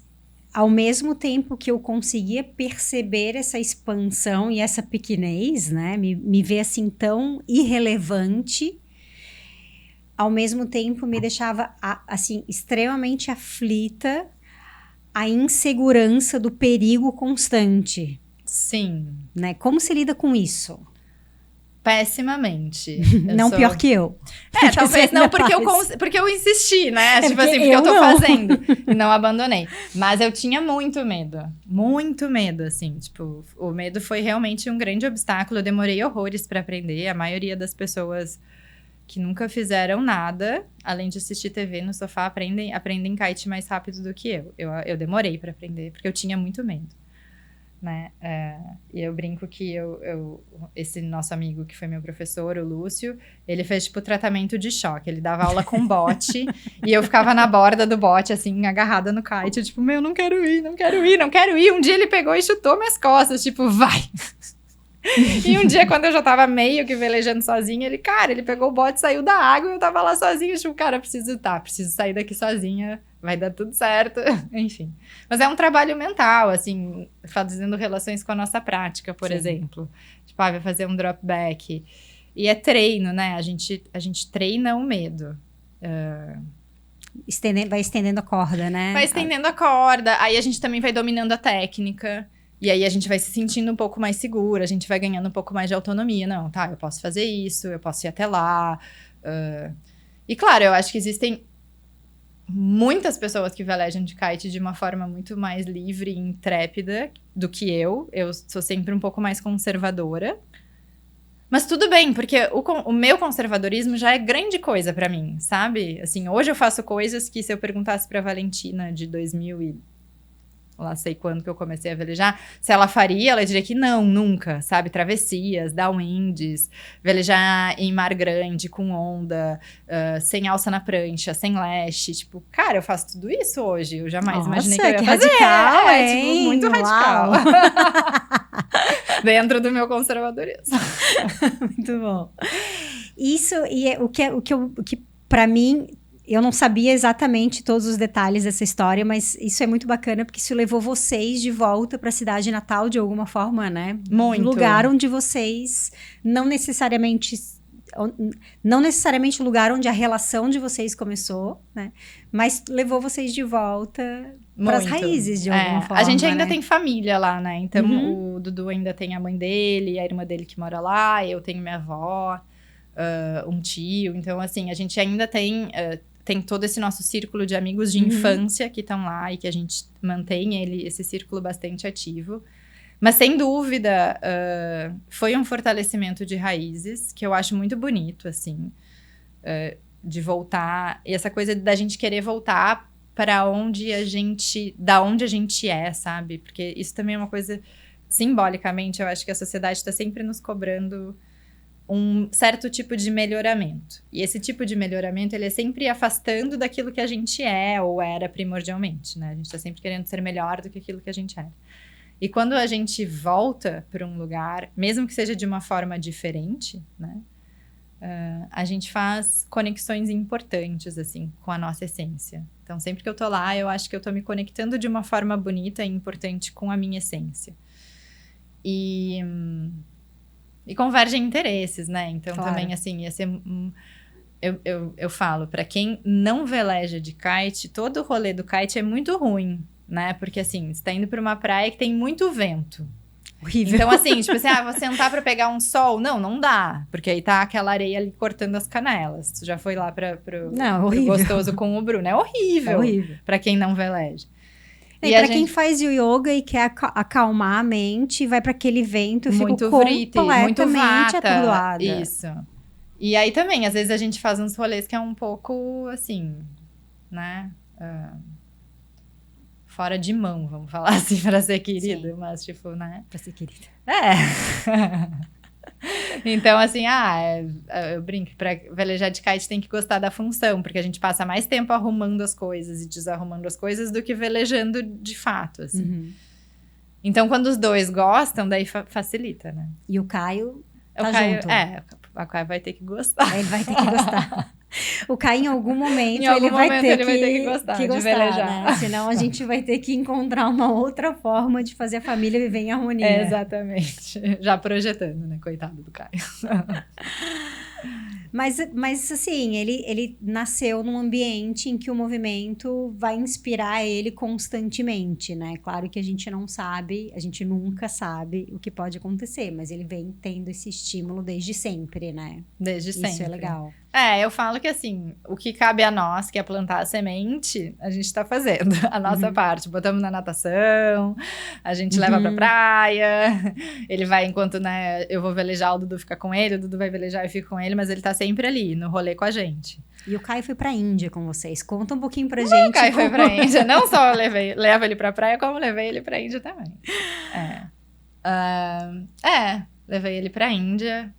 ao mesmo tempo que eu conseguia perceber essa expansão e essa pequenez, né? Me ver assim tão irrelevante, ao mesmo tempo me deixava, assim, extremamente aflita a insegurança do perigo constante. Sim. Né? Como se lida com isso? Pessimamente. Não pior que eu. Talvez não, porque eu insisti, né? Tipo assim, porque eu tô fazendo. E não abandonei. Mas eu tinha muito medo. Muito medo, assim. Tipo, o medo foi realmente um grande obstáculo. Eu demorei horrores pra aprender. A maioria das pessoas que nunca fizeram nada, além de assistir TV no sofá, aprendem kite mais rápido do que eu. Eu demorei pra aprender, porque eu tinha muito medo. Né? E eu brinco que esse nosso amigo que foi meu professor, o Lúcio, ele fez tipo tratamento de choque, ele dava aula com bote e eu ficava na borda do bote assim, agarrada no kite, tipo, não quero ir, um dia ele pegou e chutou minhas costas, tipo, vai! E um dia, quando eu já tava meio que velejando sozinha, ele pegou o bote, saiu da água e eu tava lá sozinha, tipo, cara, preciso sair daqui sozinha, vai dar tudo certo, enfim. Mas é um trabalho mental, assim, fazendo relações com a nossa prática, por exemplo. Tipo, vai fazer um drop back. E é treino, né? A gente treina o medo. Vai estendendo a corda, né? Vai estendendo a corda, aí a gente também vai dominando a técnica. E aí a gente vai se sentindo um pouco mais segura, a gente vai ganhando um pouco mais de autonomia. Não, tá, eu posso fazer isso, eu posso ir até lá. E claro, eu acho que existem muitas pessoas que velejam de kite de uma forma muito mais livre e intrépida do que eu. Eu sou sempre um pouco mais conservadora. Mas tudo bem, porque o meu conservadorismo já é grande coisa pra mim, sabe? Assim, hoje eu faço coisas que se eu perguntasse pra Valentina de 2000 e... lá sei quando que eu comecei a velejar, se ela faria, ela diria que não, nunca, sabe? Travessias, downwinds, velejar em mar grande, com onda, sem alça na prancha, sem lash, tipo, cara, eu faço tudo isso hoje, eu jamais imaginei que eu ia fazer. Radical, tipo, muito radical. Dentro do meu conservadorismo. Muito bom. Isso, e o que para mim... Eu não sabia exatamente todos os detalhes dessa história, mas isso é muito bacana, porque isso levou vocês de volta para a cidade natal, de alguma forma, né? Muito. Um lugar onde vocês, não necessariamente o lugar onde a relação de vocês começou, né? Mas levou vocês de volta para as raízes, de alguma forma. A gente ainda né? tem família lá, né? Então, o Dudu ainda tem a mãe dele, a irmã dele que mora lá, eu tenho minha avó, um tio. Então, assim, a gente ainda tem... tem todo esse nosso círculo de amigos de infância que estão lá e que a gente mantém esse círculo bastante ativo. Mas, sem dúvida, foi um fortalecimento de raízes que eu acho muito bonito, assim, de voltar. E essa coisa da gente querer voltar para da onde a gente é, sabe? Porque isso também é uma coisa, simbolicamente, eu acho que a sociedade está sempre nos cobrando um certo tipo de melhoramento. E esse tipo de melhoramento, ele é sempre afastando daquilo que a gente é ou era primordialmente, né? A gente tá sempre querendo ser melhor do que aquilo que a gente era. E quando a gente volta para um lugar, mesmo que seja de uma forma diferente, né? A gente faz conexões importantes, assim, com a nossa essência. Então, sempre que eu tô lá, eu acho que eu tô me conectando de uma forma bonita e importante com a minha essência. E convergem interesses, né? Então, claro. Também, assim, ia ser... Eu falo, para quem não veleja de kite, todo o rolê do kite é muito ruim, né? Porque, assim, você tá indo pra uma praia que tem muito vento. Horrível. Então, assim, tipo assim, vou sentar pra pegar um sol. Não dá. Porque aí tá aquela areia ali cortando as canelas. Tu já foi lá pro gostoso com o Bruno. É horrível. É horrível. Pra quem não veleja. E pra quem faz o yoga e quer acalmar a mente, vai pra aquele vento e fica completamente atordoada. Isso. E aí também, às vezes a gente faz uns rolês que é um pouco, assim, né? Fora de mão, vamos falar assim, pra ser querido. Sim. Mas, tipo, né? Pra ser querida. Então, assim, eu brinco, pra velejar de kite tem que gostar da função, porque a gente passa mais tempo arrumando as coisas e desarrumando as coisas do que velejando de fato, assim. Uhum. Então, quando os dois gostam, daí facilita, né? E o Caio tá junto. O Caio vai ter que gostar. Ele vai ter que gostar. O Caio, em algum momento, ele vai ter que gostar de velejar. Né? Senão, a gente vai ter que encontrar uma outra forma de fazer a família viver em harmonia. Exatamente. Já projetando, né? Coitado do Caio. Mas assim, ele nasceu num ambiente em que o movimento vai inspirar ele constantemente, né? Claro que a gente não sabe, a gente nunca sabe o que pode acontecer, mas ele vem tendo esse estímulo desde sempre, né? Desde sempre. Isso é legal. Eu falo que assim, o que cabe a nós, que é plantar a semente, a gente tá fazendo a nossa parte. Botamos na natação, a gente leva pra praia, ele vai enquanto, né, eu vou velejar, o Dudu fica com ele, o Dudu vai velejar e fica com ele, mas ele tá sempre ali, no rolê com a gente. E o Caio foi pra Índia com vocês. Conta um pouquinho pra gente. O Caio foi pra Índia. Não só levo ele pra praia, como levei ele pra Índia também. Levei ele pra Índia.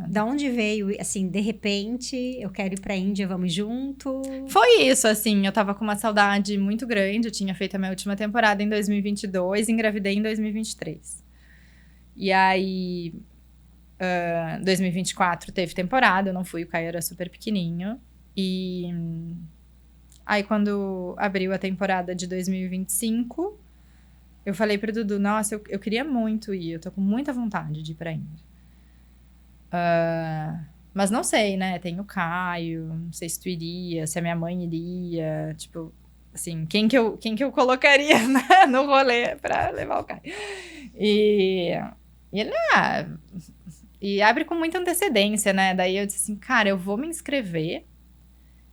Da onde veio, assim, de repente, eu quero ir pra Índia, vamos junto? Foi isso, assim, eu tava com uma saudade muito grande, eu tinha feito a minha última temporada em 2022, engravidei em 2023. E aí, 2024 teve temporada, eu não fui, o Caio era super pequenininho. E aí, quando abriu a temporada de 2025, eu falei pro Dudu, nossa, eu queria muito ir, eu tô com muita vontade de ir pra Índia. Mas não sei, né? Tem o Caio, não sei se tu iria, se a minha mãe iria, tipo, assim, quem que eu colocaria, né, no rolê pra levar o Caio? E ele, e abre com muita antecedência, né? Daí eu disse assim, cara, eu vou me inscrever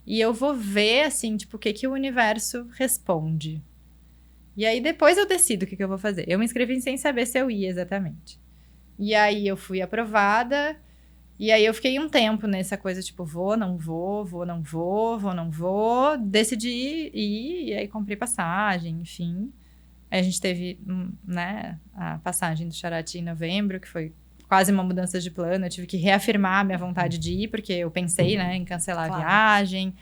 e eu vou ver, assim, tipo, o que o universo responde. E aí depois eu decido o que eu vou fazer. Eu me inscrevi sem saber se eu ia exatamente. E aí eu fui aprovada, e aí eu fiquei um tempo nessa coisa, tipo, vou, não vou, decidi ir, e aí comprei passagem, enfim. Aí a gente teve, né, a passagem do Charati em novembro, que foi quase uma mudança de plano, eu tive que reafirmar a minha vontade de ir, porque eu pensei, né, em cancelar a viagem,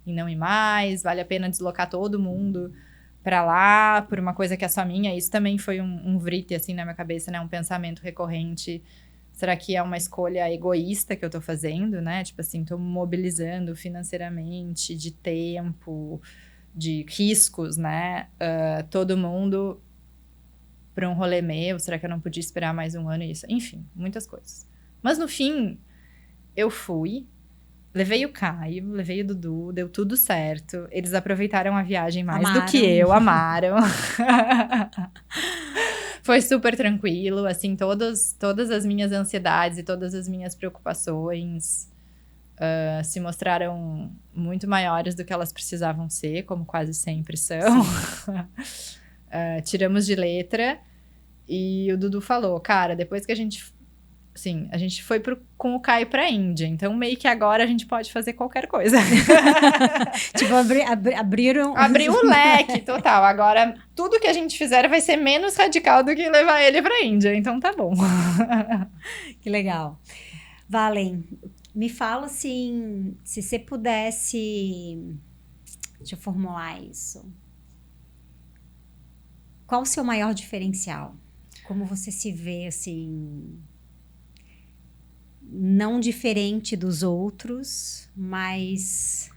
em não ir mais, vale a pena deslocar todo mundo pra lá, por uma coisa que é só minha. Isso também foi um vrite, assim, na minha cabeça, né? Um pensamento recorrente. Será que é uma escolha egoísta que eu tô fazendo, né? Tipo assim, tô mobilizando financeiramente, de tempo, de riscos, né? Todo mundo pra um rolê meu. Será que eu não podia esperar mais um ano? Isso, enfim, muitas coisas. Mas no fim, eu fui. Levei o Caio, levei o Dudu, deu tudo certo. Eles aproveitaram a viagem mais do que eu, amaram. Foi super tranquilo, assim, todas as minhas ansiedades e todas as minhas preocupações se mostraram muito maiores do que elas precisavam ser, como quase sempre são. Tiramos de letra e o Dudu falou, cara, depois que a gente foi com o Caio pra Índia. Então, meio que agora a gente pode fazer qualquer coisa. Tipo, abriram... Abriu o leque, total. Agora, tudo que a gente fizer vai ser menos radical do que levar ele pra Índia. Então, tá bom. Que legal. Valen, me fala assim, se você pudesse, deixa eu formular isso. Qual o seu maior diferencial? Como você se vê assim, não diferente dos outros, mas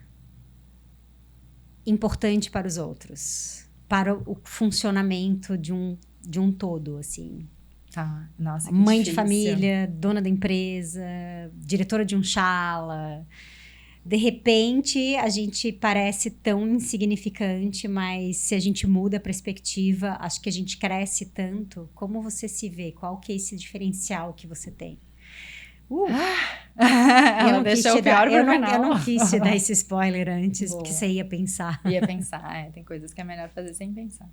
importante para os outros, para o funcionamento de um todo, assim. Tá, nossa, que Mãe difícil. de família, dona da empresa, diretora de um chala. De repente, a gente parece tão insignificante, mas se a gente muda a perspectiva, acho que a gente cresce tanto. Como você se vê? Qual que é esse diferencial que você tem? Ela deixou o pior pro final. Eu não quis te dar esse spoiler antes, Boa. porque você ia pensar. Ia pensar, tem coisas que é melhor fazer sem pensar.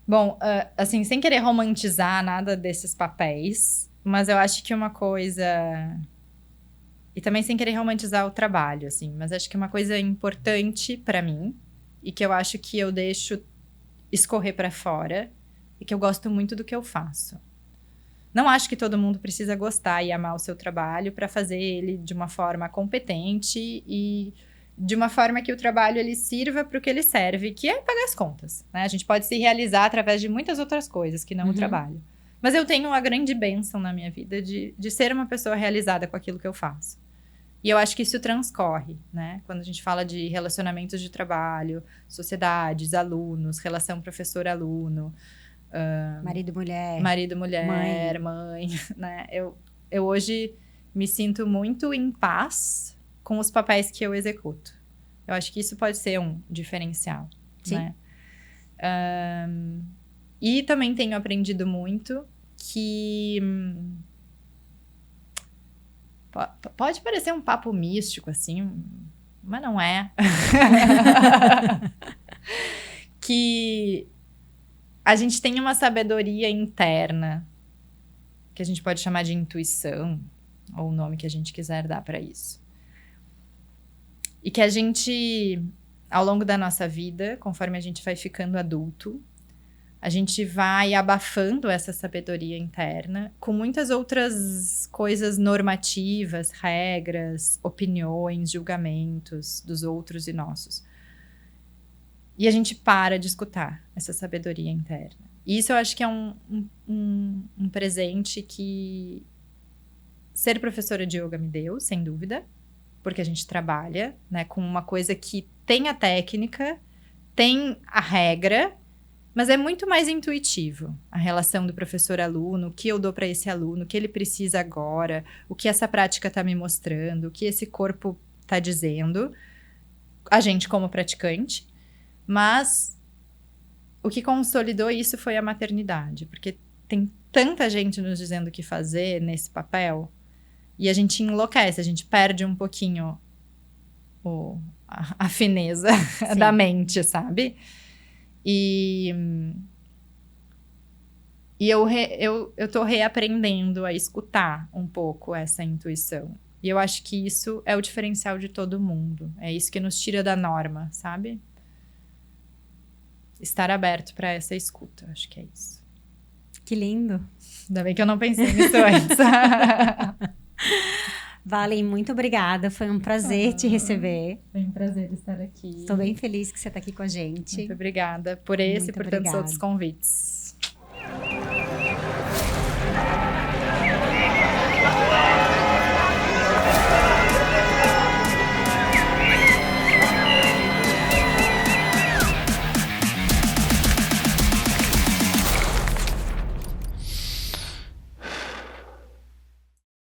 Bom, assim, sem querer romantizar nada desses papéis, mas eu acho que uma coisa... E também sem querer romantizar o trabalho, assim, mas acho que uma coisa importante pra mim, e que eu acho que eu deixo escorrer pra fora, é que eu gosto muito do que eu faço. Não acho que todo mundo precisa gostar e amar o seu trabalho pra fazer ele de uma forma competente e de uma forma que o trabalho ele sirva para o que ele serve, que é pagar as contas, né? A gente pode se realizar através de muitas outras coisas que não o trabalho. Mas eu tenho uma grande bênção na minha vida de ser uma pessoa realizada com aquilo que eu faço. E eu acho que isso transcorre, né? Quando a gente fala de relacionamentos de trabalho, sociedades, alunos, relação professor-aluno, marido-mulher, mãe, né? Eu hoje me sinto muito em paz com os papéis que eu executo. Eu acho que isso pode ser um diferencial, Sim. né? E também tenho aprendido muito que... Pode parecer um papo místico, assim, mas não é. Que a gente tem uma sabedoria interna, que a gente pode chamar de intuição, ou o nome que a gente quiser dar para isso. E que a gente, ao longo da nossa vida, conforme a gente vai ficando adulto, a gente vai abafando essa sabedoria interna com muitas outras coisas normativas, regras, opiniões, julgamentos dos outros e nossos. E a gente para de escutar essa sabedoria interna. E isso eu acho que é um presente que ser professora de yoga me deu, sem dúvida. Porque a gente trabalha, né, com uma coisa que tem a técnica, tem a regra, mas é muito mais intuitivo. A relação do professor-aluno, o que eu dou para esse aluno, o que ele precisa agora, o que essa prática está me mostrando, o que esse corpo está dizendo, a gente como praticante. Mas o que consolidou isso foi a maternidade, porque tem tanta gente nos dizendo o que fazer nesse papel. E a gente enlouquece, a gente perde um pouquinho a fineza da mente, sabe? E eu tô reaprendendo a escutar um pouco essa intuição. E eu acho que isso é o diferencial de todo mundo. É isso que nos tira da norma, sabe? Estar aberto para essa escuta, acho que é isso. Que lindo. Ainda bem que eu não pensei nisso antes. Valen, muito obrigada. Foi um prazer te receber. Foi um prazer estar aqui. Estou bem feliz que você está aqui com a gente. Muito obrigada por esse e por tantos outros convites.